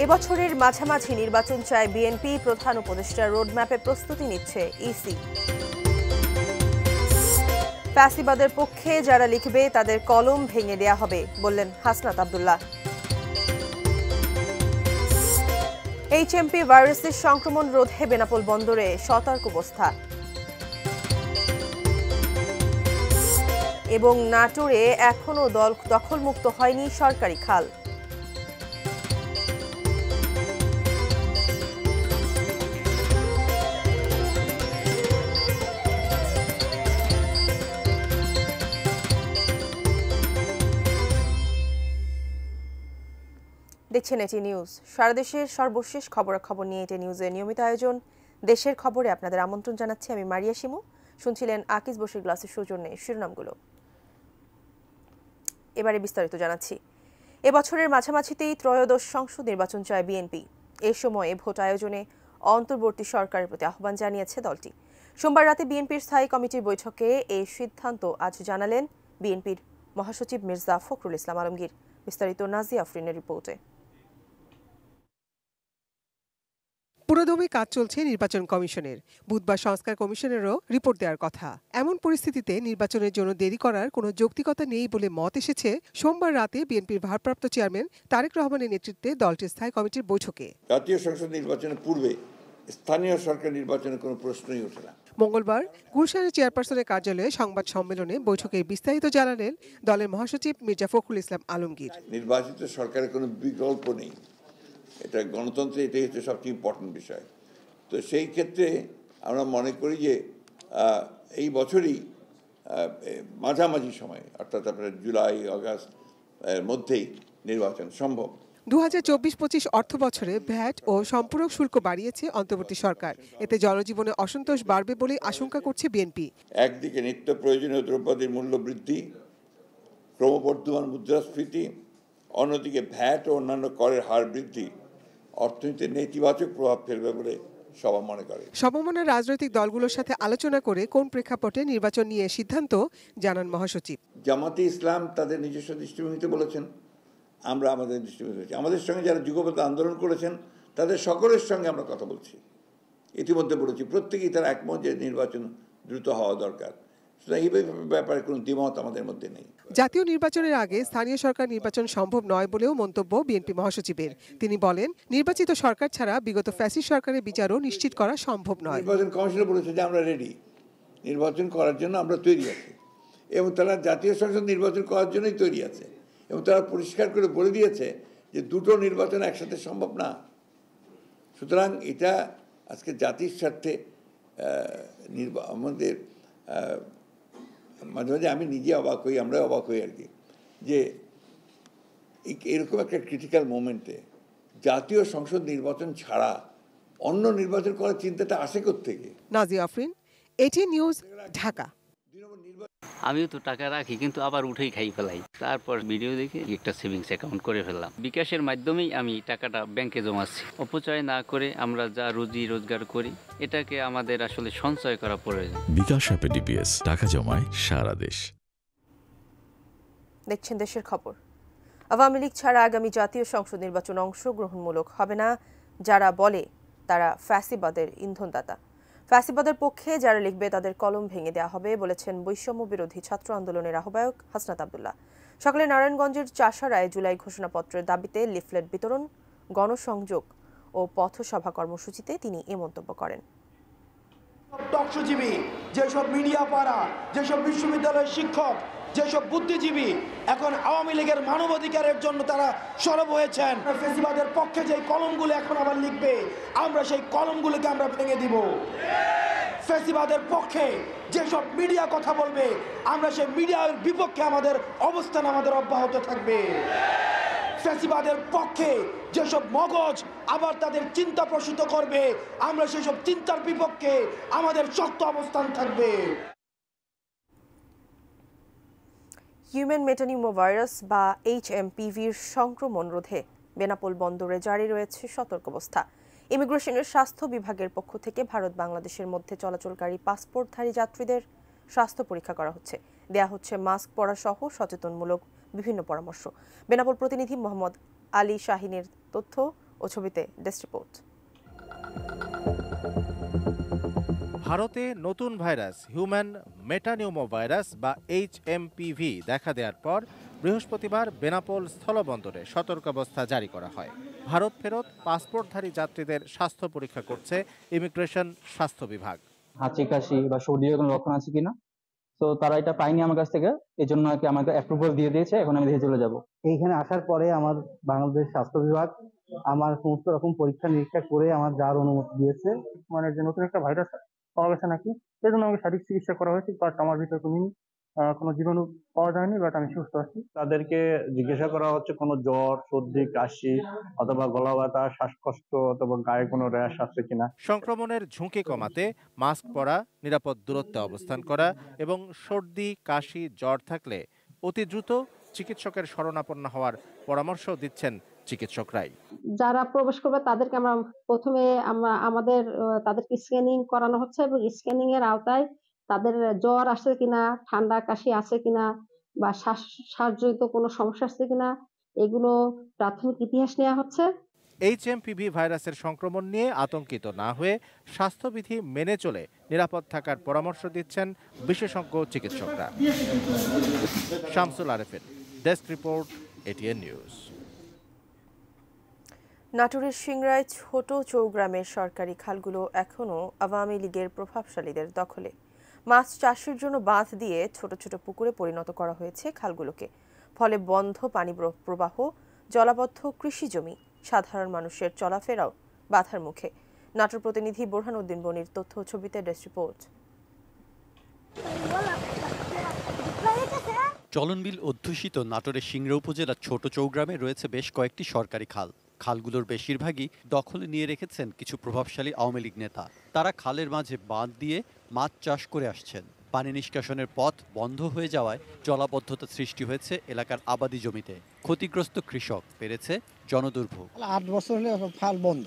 এবছরের মাঝামাঝি নির্বাচন চায় বিএনপি, প্রধান উপদেষ্টার রোডম্যাপে প্রস্তুতি নিচ্ছে ইসি। ফ্যাসিবাদের পক্ষে যারা লিখবে তাদের কলম ভেঙে দেয়া হবে বললেন হাসনাত আব্দুল্লাহ। এইচএমপি ভাইরাসের সংক্রমণ রোধে বেনাপোল বন্দরে সতর্কাবস্থা এবং নাটোরে এখনও দখলমুক্ত হয়নি সরকারি খাল। দেখছেন এটি নিউজ। সারা দেশের সর্বশেষ খবরাখবর নিয়ে এটি নিউজের নিয়মিত আয়োজন দেশের খবরে আপনাদের আমন্ত্রণ জানাচ্ছি আমি মারিয়া শিমু। শুনছিলেন আকিজ বশির গ্লাসের সৌজন্যে শিরোনামগুলো। এবারে বিস্তারিত জানাচ্ছি। এবছরের মাঝামাঝিতেই ত্রয়োদশ সংসদ নির্বাচন চায় বিএনপি। এ সময়ে ভোট আয়োজনে অন্তর্বর্তী সরকারের প্রতি আহ্বান জানিয়েছে দলটি। সোমবার রাতে বিএনপির স্থায়ী কমিটির বৈঠকে এই সিদ্ধান্ত আজ জানালেন বিএনপির মহাসচিব মির্জা ফখরুল ইসলাম আলমগীর। বিস্তারিত নাজিয়া আফরিনের রিপোর্টে। পুরোদমে কাজ চলছে নির্বাচন কমিশনের। বুধবার সংস্কার কমিশনেরও রিপোর্ট দেওয়ার কথা। এমন পরিস্থিতিতে নির্বাচনের জন্য দেরি করার কোনো যৌক্তিকতা নেই বলে মত এসেছে সোমবার রাতে বিএনপির ভারপ্রাপ্ত চেয়ারম্যান তারেক রহমানের নেতৃত্বে দলটির স্থায়ী কমিটির বৈঠকে। জাতীয় সংসদ নির্বাচনের পূর্বে স্থানীয় সরকার নির্বাচনের কোনো প্রশ্নই ওঠে না। মঙ্গলবার গুলশানের চেয়ারপারসনের কার্যালয়ে সংবাদ সম্মেলনে বৈঠকে বিস্তারিত জানালেন দলের মহাসচিব মির্জা ফখরুল ইসলাম আলমগীর। নির্বাচিত সরকারের কোনো বিকল্প নেই, এটা গণতন্ত্রে এটাই হচ্ছে সবচেয়ে ইম্পর্টেন্ট বিষয়। তো সেই ক্ষেত্রে আমরা মনে করি যে এই বছরই মাঝামাঝি সময় অর্থাৎ আপনার জুলাই আগস্ট এর মধ্যেই নির্বাচন সম্ভব। 2024-25 অর্থ বছরে ভ্যাট ও সম্পূরক শুল্ক বাড়িয়েছে অন্তর্বর্তী সরকার। এতে জনজীবনে অসন্তোষ বাড়বে বলে আশঙ্কা করছে বিএনপি। একদিকে নিত্য প্রয়োজনীয় দ্রব্যাদির মূল্য বৃদ্ধি, ক্রমবর্ধমান মুদ্রাস্ফীতি, অন্যদিকে ভ্যাট ও অন্যান্য করের হার বৃদ্ধি অর্থনীতির নেতিবাচক প্রভাব ফেলবে বলে সবাই মনে করে। সমমনা রাজনৈতিক দলগুলোর সাথে আলোচনা করে কোন প্রেক্ষাপটে নির্বাচন নিয়ে সিদ্ধান্ত জানান মহাসচিব। জামাতে ইসলাম তাদের নিজস্ব দৃষ্টিভঙ্গিতে বলেছেন, আমরা আমাদের দৃষ্টিভঙ্গি বলেছি। আমাদের সঙ্গে যারা যুগপথ আন্দোলন করেছেন তাদের সকলের সঙ্গে আমরা কথা বলছি, ইতিমধ্যে বলেছি, প্রত্যেকেই তারা একমত যে নির্বাচন দ্রুত হওয়া দরকার। এই ব্যাপারে কোনো দ্বিমত আমাদের মধ্যে নেই। জাতীয় নির্বাচনের আগে স্থানীয় সরকার নির্বাচন সম্ভব নয় বলেও মন্তব্য বিএনপি মহাসচিবের। তিনি বলেন, নির্বাচিত সরকার ছাড়া বিগত ফ্যাসিস্ট সরকারের বিচারও নিশ্চিত করা সম্ভব নয়। নির্বাচন কমিশনে বলেছে যে আমরা রেডি, নির্বাচন করার জন্য আমরা তৈরি আছি, এবং তারা জাতীয় সংসদ নির্বাচন করার জন্যই তৈরি আছে, এবং তারা পরিষ্কার করে বলে দিয়েছে যে দুটো নির্বাচন একসাথে সম্ভব না। সুতরাং এটা আজকে জাতির স্বার্থে আমাদের মাঝে মাঝে আমি নিজে অবাক হই, আমরা অবাক হই আর কি, যে এরকম একটা ক্রিটিক্যাল মোমেন্টে জাতীয় সংসদ নির্বাচন ছাড়া অন্য নির্বাচন করার চিন্তাটা আসে কোত্থেকে। নাজিয়া আফরিন, এটি নিউজ, ঢাকা। আমিও তো টাকা রাখি, কিন্তু আবার উঠেই খাই ফেলাই। তারপর ভিডিও দেখে একটা সেভিংস অ্যাকাউন্ট করে ফেললাম। বিকাশের মাধ্যমেই আমি টাকাটা ব্যাংকে জমাচ্ছি। অপচয় না করে আমরা যা রুজি রোজগার করি এটাকে আমাদের আসলে সঞ্চয় করা প্রয়োজন। বিকাশ অ্যাপে ডিপিএস, টাকা জমায় সারা দেশ। দেখছেন দেশের খবর। আওয়ামী লীগ ছাড়া আগামী জাতীয় সংসদ নির্বাচন অংশগ্রহণমূলক হবে না। যারা বলে তারা ফ্যাসিবাদের ইন্ধনদাতা। ফ্যাসিবাদের পক্ষে যারা লিখবে তাদের কলম ভেঙে দেওয়া হবে বলেছেন বৈষম্য বিরোধী ছাত্র আন্দোলনের আহ্বায়ক হাসনাত আব্দুল্লাহ। সকালে নারায়ণগঞ্জের চাষারায় জুলাই ঘোষণাপত্রের দাবিতে লিফলেট বিতরণ, গণসংযোগ ও পথসভা কর্মসূচিতে তিনি এ মন্তব্য করেন। টকশোজীবী, যেসব মিডিয়া পাড়া, যেসব বিশ্ববিদ্যালয়ের শিক্ষক, যেসব বুদ্ধিজীবী এখন আওয়ামী লীগের মানবাধিকারের জন্য তারা সরব হয়েছেন, ফ্যাসিবাদের পক্ষে যে কলমগুলো এখন আবার লিখবে, আমরা সেই কলমগুলোকে আমরা ভেঙে দিব। ফ্যাসিবাদের পক্ষে যেসব মিডিয়া কথা বলবে, আমরা সেই মিডিয়ার বিপক্ষে আমাদের অবস্থান আমাদের অব্যাহত থাকবে। ফ্যাসিবাদের পক্ষে যেসব মগজ আবার তাদের চিন্তা প্রসূত করবে, আমরা সেসব চিন্তার বিপক্ষে আমাদের শক্ত অবস্থান থাকবে। হিউম্যান মেটানিউমোভাইরাস বা এইচএমপিভির সংক্রমণ রোধে বেনাপোল বন্দরে জারি রয়েছে সতর্কাবস্থা। ইমিগ্রেশনের স্বাস্থ্য বিভাগের পক্ষ থেকে ভারত বাংলাদেশের মধ্যে চলাচলকারী পাসপোর্টধারী যাত্রীদের স্বাস্থ্য পরীক্ষা করা হচ্ছে, দেয়া হচ্ছে মাস্ক পরা সহ সচেতনমূলক বিভিন্ন পরামর্শ। বেনাপোল প্রতিনিধি মোহাম্মদ আলী শাহিনের তথ্য ও ছবিতে ডেস্ক রিপোর্ট। ভারতে নতুন ভাইরাস হিউম্যান মেটানিউমো ভাইরাস বা HMPV দেখা দেওয়ার পর বৃহস্পতিবার বেনাপোল স্থলবন্দরে সতর্কাবস্থা জারি করা হয়। ভারত ফেরত পাসপোর্টধারী যাত্রীদের স্বাস্থ্য পরীক্ষা করছে ইমিগ্রেশন স্বাস্থ্য বিভাগ। হাঁচি কাশি বা সর্দির কোনো লক্ষণ আছে কিনা, তো তারা এটা পায়নি আমার কাছ থেকে, এই জন্য আর কি আমাকে অ্যাপ্রুভাল দিয়ে দিয়েছে। এখন আমি দেশে চলে যাব। এইখানে আসার পরে আমার বাংলাদেশ স্বাস্থ্য বিভাগ আমার সমস্ত রকম পরীক্ষা নিরীক্ষা করে আমার যাওয়ার অনুমতি দিয়েছে। মানে যে নতুন একটা ভাইরাস পাওয়া গেছে নাকি, সেই জন্য আমাকে শারীরিক চিকিৎসা করা হয়েছে, বাট আমার ভিতরে কোনো জীবাণু পাওয়া যায়নি, বাট আমি সুস্থ আছি। তাদেরকে জিজ্ঞাসা করা হচ্ছে কোনো জ্বর, সর্দি, কাশি অথবা গলা ব্যথা, শ্বাসকষ্ট অথবা গায়ে কোনো র্যাশ আছে কিনা। সংক্রমণের ঝুঁকি কমাতে মাস্ক পরা, নিরাপদ দূরত্বে অবস্থান করা এবং সর্দি, কাশি, জ্বর থাকলে অতি দ্রুত চিকিৎসকের শরণাপন্ন হওয়ার পরামর্শ দিচ্ছেন চিকিৎসকরাই। যারা প্রবেশ করবে তাদেরকে প্রথমে তাদেরকে স্ক্যানিং করানো হচ্ছে এবং স্ক্যানিং এর আওতায় তাদের জ্বর আসছে কিনা, ঠান্ডা কাশি আছে কিনা বা শ্বাসজনিত কোনো সমস্যা আছে কিনা, এগুলো প্রাথমিক ইতিহাস নেওয়া হচ্ছে। HMPV ভাইরাসের সংক্রমণ নিয়ে আতঙ্কিত না হয়ে স্বাস্থ্যবিধি মেনে চলে নিরাপদ থাকার পরামর্শ দিচ্ছেন বিশেষজ্ঞ চিকিৎসকরা। Shamsul Arefin, desk report, ATN news. নাটোরের সিংড়ায় ছোট চৌগ্রামের সরকারি খালগুলো এখনও আওয়ামী লীগের প্রভাবশালীদের দখলে। মাছ চাষের জন্য বাঁধ দিয়ে ছোট ছোট পুকুরে পরিণত করা হয়েছে খালগুলোকে। ফলে বন্ধ পানি প্রবাহ, জলাবদ্ধ কৃষি জমি, সাধারণ মানুষের চলাফেরাও বাধার মুখে। নাটোর প্রতিনিধি বোরহান উদ্দিন বনির তথ্য ছবিতে ডেস্ক রিপোর্ট। চলনবিল অধ্যুষিত নাটোরের সিংড়া উপজেলার ছোট চৌগ্রামে রয়েছে বেশ কয়েকটি সরকারি খাল। খালগুলোর বেশিরভাগই দখলে নিয়ে রেখেছেন কিছু প্রভাবশালী আওয়ামী লীগ নেতা। তারা খালের মাঝে বাঁধ দিয়ে মাছ চাষ করে আসছেন। পানি নিষ্কাশনের পথ বন্ধ হয়ে যাওয়ায় জলাবদ্ধতা সৃষ্টি হয়েছে এলাকার আবাদি জমিতে। ক্ষতিগ্রস্ত কৃষক, পেরেছে জনদুর্ভোগ। 8 বছর হলে খাল বন্ধ,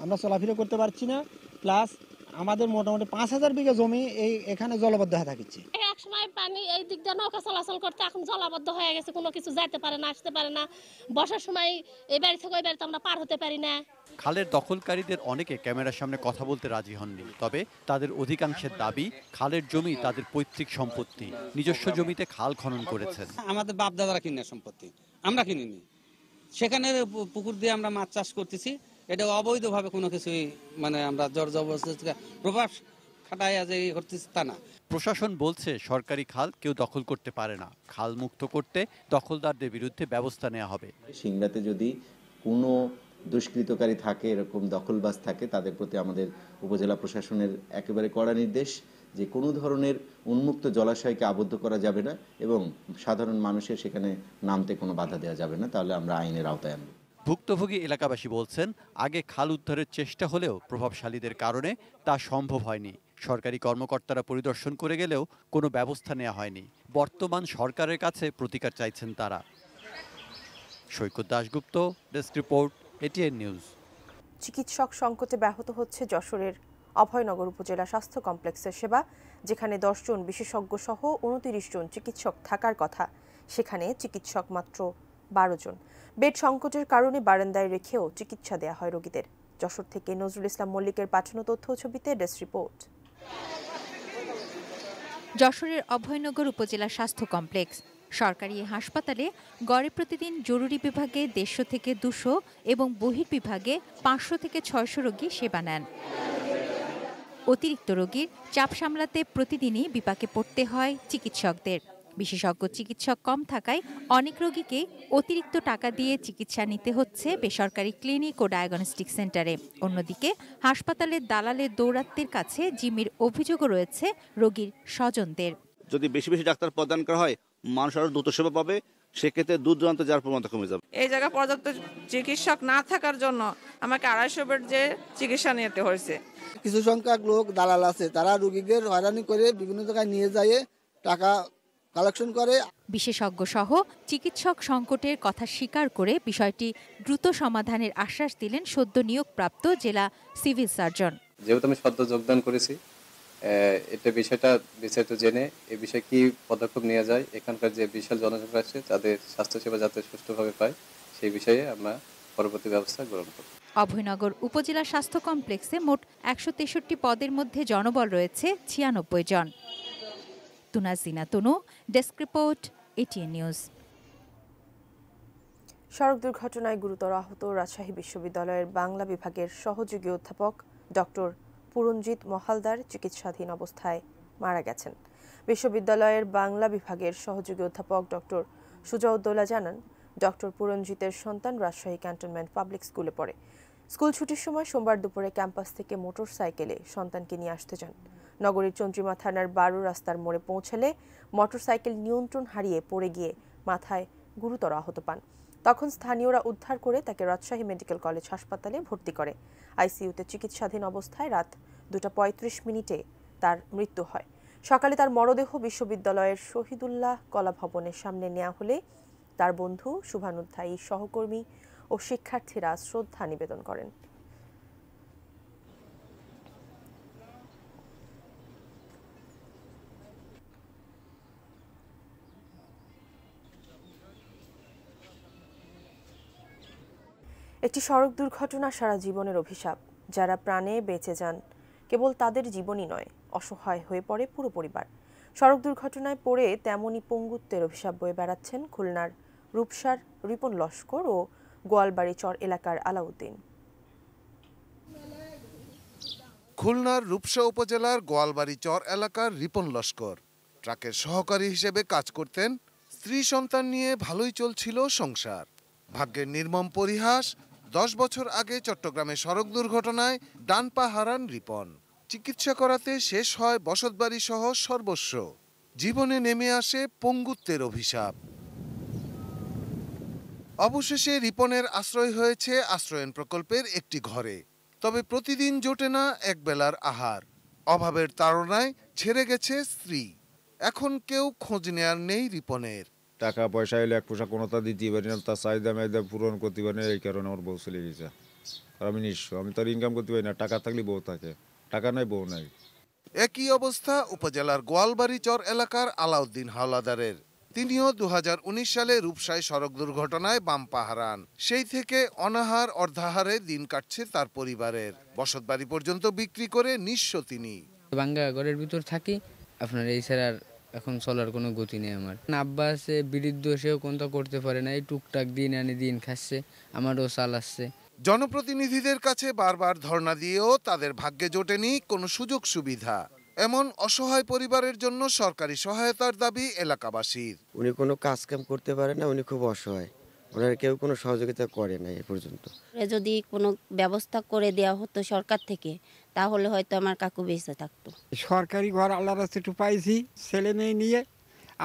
আমরা চলাফেরা করতে পারছি না। প্লাস আমাদের মোটামুটি 5000 বিঘা জমি এখানে জলাবদ্ধ হয়ে থাকছে। এক সময় পানি এই দিক দিয়ে নৌকা চলাচল করতে, এখন জলাবদ্ধ হয়ে গেছে, কোনো কিছু যেতে পারে না, আসতে পারে না। বর্ষার সময় এই বাড়ি থেকে ওই বাড়িতে আমরা পার হতে পারি না। খালের দখলকারীদের অনেকে ক্যামেরার সামনে কথা বলতে রাজি হননি। তবে তাদের অধিকাংশের দাবি, খালের জমি তাদের পৈতৃক সম্পত্তি। নিজস্ব জমিতে খাল খনন করেছেন। আমাদের বাপ দাদারা কিনে সম্পত্তি, আমরা কিনিনি। সেখানে পুকুর দিয়ে আমরা মাছ চাষ করতেছি। এটা অবৈধভাবে কোনো কিছুই আমরা জোর জবরদস্তি প্রভাব খাটায় যে করতেছি তা না। প্রশাসন বলছে সরকারি খাল কেউ দখল করতে পারে না। খাল মুক্ত করতে দখলদারদের বিরুদ্ধে ব্যবস্থা নেওয়া হবে। সিংড়াতে যদি কোনো দুষ্কৃতকারী থাকে, এরকম দখলবাজ থাকে, তাদের প্রতি আমাদের উপজেলা প্রশাসনের একেবারে কড়া নির্দেশ যে কোনো ধরনের উন্মুক্ত জলাশয়কে আবদ্ধ করা যাবে না এবং সাধারণ মানুষের সেখানে নামতে কোনো বাধা দেওয়া যাবে না, তাহলে আমরা আইনের আওতায় আনব। ভুক্তভোগী এলাকাবাসী বলছেন, আগে খাল উদ্ধারের চেষ্টা হলেও প্রভাবশালীদের কারণে তা সম্ভব হয়নি। সরকারি কর্মকর্তারা পরিদর্শন করে গেলেও কোনো ব্যবস্থা নেওয়া হয়নি। বর্তমান সরকারের কাছে প্রতিকার চাইছেন তারা। Saikat Dasgupta, desk report, ATN news. চিকিৎসক সংকটে ব্যাহত হচ্ছে যশোরের অভয়নগর উপজেলা স্বাস্থ্য কমপ্লেক্সের সেবা। যেখানে 10 জন বিশেষজ্ঞ সহ 29 জন চিকিৎসক থাকার কথা, সেখানে চিকিৎসক মাত্র 12 জন। বেড সংকটের কারণে বারান্দায় রেখেও চিকিৎসা দেয়া হয় রোগীদের। যশোর থেকে নজরুল ইসলাম মল্লিকের পাঠানো তথ্য ছবিতে ডেস্ক রিপোর্ট। যশোরের অভয়নগর উপজেলা স্বাস্থ্য কমপ্লেক্স সরকারি হাসপাতালে গড়ে প্রতিদিন জরুরি বিভাগে 150 থেকে 200 এবং বহির্বিভাগে 500 থেকে 600 রোগী সেবা নেন। অতিরিক্ত রোগীর চাপ সামলাতে প্রতিদিনই বিপাকে পড়তে হয় চিকিৎসকদের। বিশেষজ্ঞ চিকিৎসক কম থাকায় অনেক রোগীকে অতিরিক্ত টাকা দিয়ে চিকিৎসা নিতে হচ্ছে বেসরকারি ক্লিনিক ও ডায়াগনস্টিক সেন্টারে। অন্যদিকে হাসপাতালের দালালের দৌরাত্ম্যের কাছে জিমির অভিযোগও রয়েছে রোগীর স্বজনদের। যদি বেশি বেশি ডাক্তার প্রদান করা হয়, মানুষ আরো দ্রুত সেবা পাবে, সেক্ষেত্রে দূর দূরান্ত যাওয়ার প্রবণতা কমে যাবে। এই জায়গায় পর্যাপ্ত চিকিৎসক না থাকার জন্য আমাকে 250 বেড যে চিকিৎসা নিতে হয়েছে। কিছু সংখ্যক লোক দালাল আছে, তারা রোগীদের হয়রানি করে বিভিন্ন জায়গায় নিয়ে যায়, টাকা কালেকশন করে। বিশেষজ্ঞ সহ চিকিৎসক সংকটের কথা স্বীকার করে বিষয়টি দ্রুত সমাধানের আশ্বাস দিলেন সদ্য নিয়োগপ্রাপ্ত জেলা সিভিল সার্জন। যেহেতু আমি সদ্য যোগদান করেছি, এটা বিষয়টা বিস্তারিত জেনে এই বিষয়ে কি পদক্ষেপ নেওয়া যায়, এখানকার যে বিশাল জনসংখ্যা আছে তাদের স্বাস্থ্যসেবা যাতে সুষ্ঠুভাবে পায়, সেই বিষয়ে আমরা পরবর্তী ব্যবস্থা গ্রহণ করব। অভয়নগর উপজেলা স্বাস্থ্য কমপ্লেক্সে মোট 163 পদের মধ্যে জনবল রয়েছে 96 জন। তুনাজিনা তুনু, ডেস্ক রিপোর্ট, এটিএন নিউজ। সড়ক দুর্ঘটনায় গুরুতর আহত রাজশাহী বিশ্ববিদ্যালয়ের বাংলা বিভাগের সহযোগী অধ্যাপক ডক্টর পুরঞ্জিত মহালদার চিকিৎসাধীন অবস্থায় মারা গেছেন। বিশ্ববিদ্যালয়ের বাংলা বিভাগের সহযোগী অধ্যাপক ডক্টর সুজাউদ্দৌলা জানান, ডক্টর পুরঞ্জিতের সন্তান রাজশাহী ক্যান্টনমেন্ট পাবলিক স্কুলে পড়ে। স্কুল ছুটির সময় সোমবার দুপুরে ক্যাম্পাস থেকে মোটর সাইকেলে সন্তানকে নিয়ে আসতে যান। নগরীর চন্দ্রিমা থানার 12 রাস্তার মোড়ে পৌঁছালে মোটরসাইকেল নিয়ন্ত্রণ হারিয়ে পড়ে গিয়ে মাথায় গুরুতর আহত পান। তখন স্থানীয়রা উদ্ধার করে তাকে রাজশাহী মেডিকেল কলেজ হাসপাতালে ভর্তি করে। আইসিইউতে চিকিৎসাধীন অবস্থায় রাত 2:35 তার মৃত্যু হয়। সকালে তার মরদেহ বিশ্ববিদ্যালয়ের শহীদুল্লাহ কলা ভবনের সামনে নেওয়া হলে তার বন্ধু, শুভানুধ্যায়ী সহকর্মী ও শিক্ষার্থীরা শ্রদ্ধা নিবেদন করেন। একটি সড়ক দুর্ঘটনা সারা জীবনের অভিশাপ। যারা প্রাণে বেঁচে যান কেবল তাদের জীবনই নয়, অসহায় হয়ে পড়ে পুরো পরিবার। সড়ক দুর্ঘটনায় পড়ে তেমনই পঙ্গুত্বের অভিশাপ বয়ে বেড়াচ্ছেন খুলনার রূপসার রিপন লস্কর ও গোয়ালবাড়ি চর এলাকার আলাউদ্দিন। খুলনার রূপসা উপজেলার গোয়ালবাড়ি চর এলাকার রিপন লস্কর ট্রাকের সহকারী হিসেবে কাজ করতেন। স্ত্রী সন্তান নিয়ে ভালোই চলছিল সংসার। ভাগ্যের নির্মম পরিহাস, 10 বছর আগে চট্টগ্রামে সড়ক দুর্ঘটনায় ডান পা হারান রিপন। চিকিৎসা করাতে শেষ হয় বসতবাড়ি সহ সর্বস্ব। জীবনে নেমে আসে পঙ্গুত্বের অভিশাপ। অবশেষে রিপনের আশ্রয় হয়েছে আশ্রয়ন প্রকল্পের একটি ঘরে। তবে প্রতিদিন জোটে না একবেলার আহার। অভাবের তাড়নায় ছেড়ে গেছে স্ত্রী। এখন কেউ খোঁজ নেয়ার নেই রিপনের। টাকা পয়সা এলে এক পোশাক কোনোটা দিতে পারি না, তার চাহিদা মেয়েদা পূরণ করতে পারি না। এই কারণে আমার বউ চলে গেছে। আর আমি নিঃস্ব, আমি তো আর ইনকাম করতে পারি না। টাকা থাকলে বউ থাকে, টাকা নাই বউ নাই। একই অবস্থা উপজেলার গোয়ালবাড়ি চর এলাকার আলাউদ্দিন হাওলাদারের। তিনিও 2019 সালে রূপসায় সড়ক দুর্ঘটনায় বাম পা হারান। সেই থেকে অনাহার অর্ধাহারে দিন কাটছে তার পরিবারের। বসতবাড়ি পর্যন্ত বিক্রি করে নিঃস্ব তিনি। ভাঙ্গা ঘরের ভিতর থাকি, আপনার এই ছাড়া এখন চলার কোনো গতি নেই আমার। আব্বা আছে বৃদ্ধ, সেও কোনটা করতে পারে না, এই টুকটাক দিন আনি দিন খাচ্ছে, আমারও চালাচ্ছে। জনপ্রতিনিধিদের কাছে বারবার ধর্ণা দিয়েও তাদের ভাগ্যে জোটেনি কোনো সুযোগ সুবিধা। এমন অসহায় পরিবারের জন্য সরকারি সহায়তার দাবি এলাকাবাসীর। উনি কোনো কাজ কাম করতে পারে না, উনি খুব অসহায়, ওনার কেউ কোনো সহযোগিতা করে না এ পর্যন্ত। যদি কোনো ব্যবস্থা করে দেওয়া হতো সরকার থেকে, তাহলে হয়তো আমার কাকু বেঁচে থাকতো। সরকারি ঘর আল্লাহর রাস্তায় একটু পাইছি, ছেলে মেয়ে নিয়ে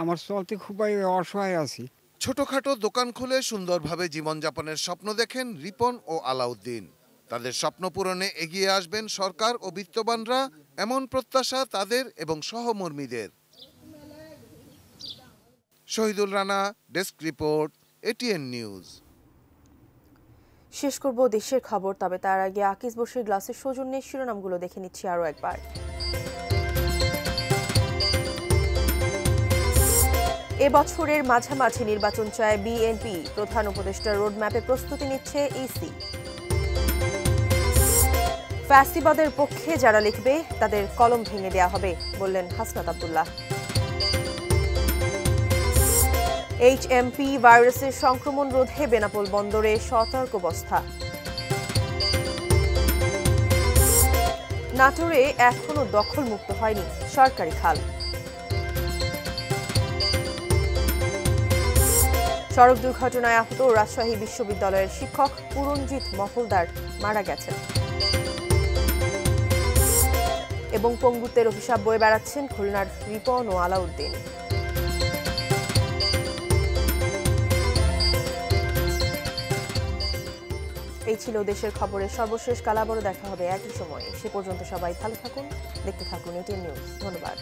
আমার চলতে খুবই অসহায় আছি। ছোটখাটো দোকান খুলে সুন্দরভাবে জীবনযাপনের স্বপ্ন দেখেন রিপন ও আলাউদ্দিন। তাদের স্বপ্ন পূরণে এগিয়ে আসবেন সরকার ও বিত্তবানরা, এমন প্রত্যাশা তাদের এবং সহমর্মীদের। Shahidul Rana, desk report, ATN news. শেষ করব দেশের খবর, তবে তার আগে আকিজ বশির গ্লাসের সৌজন্যে শিরোনামগুলো দেখে নিচ্ছি আরও একবার। এবছরের মাঝামাঝি নির্বাচন চায় বিএনপি। প্রধান উপদেষ্টার রোডম্যাপে প্রস্তুতি নিচ্ছে ইসি। ফ্যাসিবাদের পক্ষে যারা লিখবে তাদের কলম ভেঙে দেওয়া হবে, বললেন হাসনাত আব্দুল্লাহ। HMP ভাইরাসের সংক্রমণ রোধে বেনাপোল বন্দরে সতর্কাবস্থা। নাটোরে এখনো দখলমুক্ত হয়নি সরকারি খাল। সড়ক দুর্ঘটনায় আহত রাজশাহী বিশ্ববিদ্যালয়ের শিক্ষক পুরঞ্জিত মহলদার মারা গেছেন। এবং পঙ্গুত্বের অভিশাপ বয়ে বেড়াচ্ছেন খুলনার রিপন ও আলাউদ্দিন। এই ছিল দেশের খবরের সর্বশেষ। কাল আবারও দেখা হবে একই সময়ে। সে পর্যন্ত সবাই ভালো থাকুন, দেখতে থাকুন এটিএন নিউজ। ধন্যবাদ।